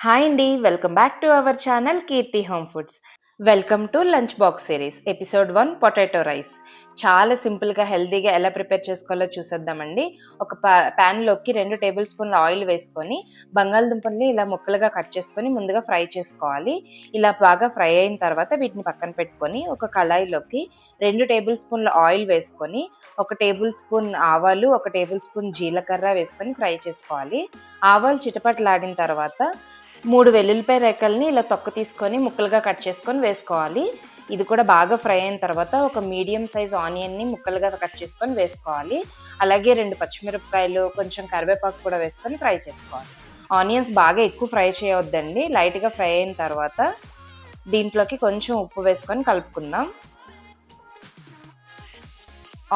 Hi అండి. Welcome back to our channel Keerthi home foods. Welcome to lunch box series. Episode 1 potato rice. చాలా సింపుల్‌గా, హెల్తీగా ఎలా prepare చేసుకోవాలో చూసేద్దామండి. ఒక ప్యాన్‌లోకి 2 టేబుల్ స్పూన్ల ఆయిల్ వేసుకొని, బంగాళదుంపల్ని ఇలా ముక్కలుగా కట్ చేసుకొని ముందుగా ఫ్రై చేసుకోవాలి. ఇలా బాగా ఫ్రై అయిన తర్వాత వీటిని పక్కన పెట్టుకొని, ఒక కళాయిలోకి 2 టేబుల్ స్పూన్ల ఆయిల్ వేసుకొని, 1 టేబుల్ స్పూన్ ఆవాలు, 1 టేబుల్ స్పూన్ జీలకర్ర వేసుకొని ఫ్రై చేసుకోవాలి. ఆవాలు చిటపటలాడిన తర్వాత 3 వెల్లుల్లిపాయ రెక్కల్ని ఇలా తొక్క తీసుకొని ముక్కలుగా కట్ చేసుకొని వేసుకోవాలి. ఇది కూడా బాగా ఫ్రై అయిన తర్వాత ఒక మీడియం సైజ్ ఆనియన్‌ని ముక్కలుగా కట్ చేసుకొని వేసుకోవాలి. అలాగే 2 పచ్చిమిరపకాయలు, కొంచెం కరివేపాకు కూడా వేసుకొని ఫ్రై చేసుకోవాలి. ఆనియన్స్ బాగా ఎక్కువ ఫ్రై చేయొద్దండి. లైట్‌గా ఫ్రై అయిన తర్వాత దీంట్లోకి కొంచెం ఉప్పు వేసుకొని కలుపుకుందాం.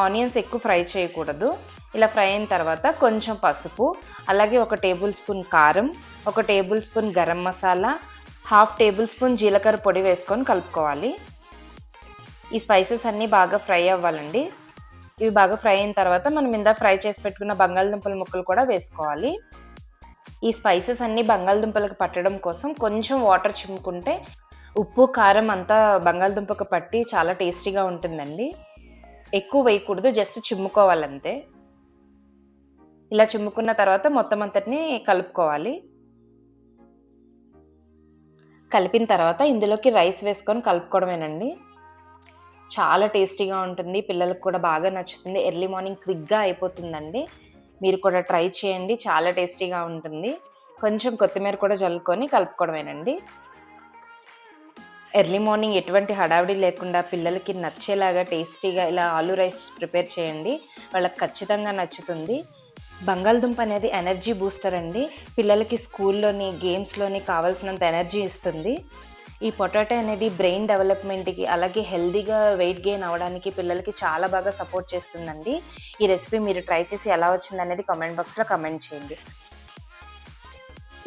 ఆనియన్స్ ఎక్కువ ఫ్రై చేయకూడదు. ఇలా ఫ్రై అయిన తర్వాత కొంచెం పసుపు, అలాగే 1 టేబుల్ స్పూన్ కారం, 1 table spoon garam masala, 1/2 table spoon జీలకర్ర పొడి వేసుకొని కలుపుకోవాలి. ఈ స్పైసెస్ అన్నీ బాగా ఫ్రై అవ్వాలండి. ఇవి బాగా ఫ్రై అయిన తర్వాత మనం ఇందాక ఫ్రై చేసి పెట్టుకున్న బంగాళదుంపల ముక్కలు కూడా వేసుకోవాలి. ఈ స్పైసెస్ అన్నీ బంగాళదుంపలకు పట్టడం కోసం కొంచెం వాటర్ చిమ్ముకుంటే ఉప్పు, కారం అంతా బంగాళదుంపకు పట్టి చాలా టేస్టీగా ఉంటుందండి. ఎక్కువ వేయకూడదు, జస్ట్ చిమ్ముకోవాలంతే. ఇలా చిమ్ముకున్న తర్వాత మొత్తం అంతటిని కలుపుకోవాలి. కలిపిన తర్వాత ఇందులోకి రైస్ వేసుకొని కలుపుకోవడమేనండి. చాలా టేస్టీగా ఉంటుంది. పిల్లలకు కూడా బాగా నచ్చుతుంది. ఎర్లీ మార్నింగ్ క్విక్‌గా అయిపోతుందండి. మీరు కూడా ట్రై చేయండి. చాలా టేస్టీగా ఉంటుంది. కొంచెం కొత్తిమీర కూడా జల్లుకొని కలుపుకోవడమేనండి. ఎర్లీ మార్నింగ్ ఎటువంటి హడావిడి లేకుండా పిల్లలకి నచ్చేలాగా టేస్టీగా ఇలా ఆలూ రైస్ ప్రిపేర్ చేయండి. వాళ్ళకి ఖచ్చితంగా నచ్చుతుంది. బంగాళదుంప అనేది ఎనర్జీ బూస్టర్ అండి. పిల్లలకి స్కూల్లోని, గేమ్స్‌లోని కావాల్సినంత ఎనర్జీ ఇస్తుంది. ఈ పొటాటో అనేది బ్రెయిన్ డెవలప్‌మెంట్‌కి, అలాగే హెల్తీగా వెయిట్ గెయిన్ అవ్వడానికి పిల్లలకి చాలా బాగా సపోర్ట్ చేస్తుందండి. ఈ రెసిపీ మీరు ట్రై చేసి ఎలా వచ్చిందనేది కామెంట్ బాక్స్‌లో కామెంట్ చేయండి.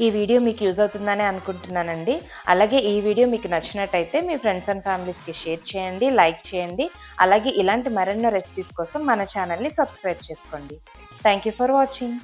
ఈ వీడియో మీకు యూజ్ అవుతుందని అనుకుంటున్నానండి. అలాగే ఈ వీడియో మీకు నచ్చినట్టయితే మీ ఫ్రెండ్స్ అండ్ ఫ్యామిలీస్‌కి షేర్ చేయండి, లైక్ చేయండి. అలాగే ఇలాంటి మరెన్నో రెసిపీస్ కోసం మన ఛానల్‌ని సబ్స్క్రైబ్ చేసుకోండి. Thank you for watching.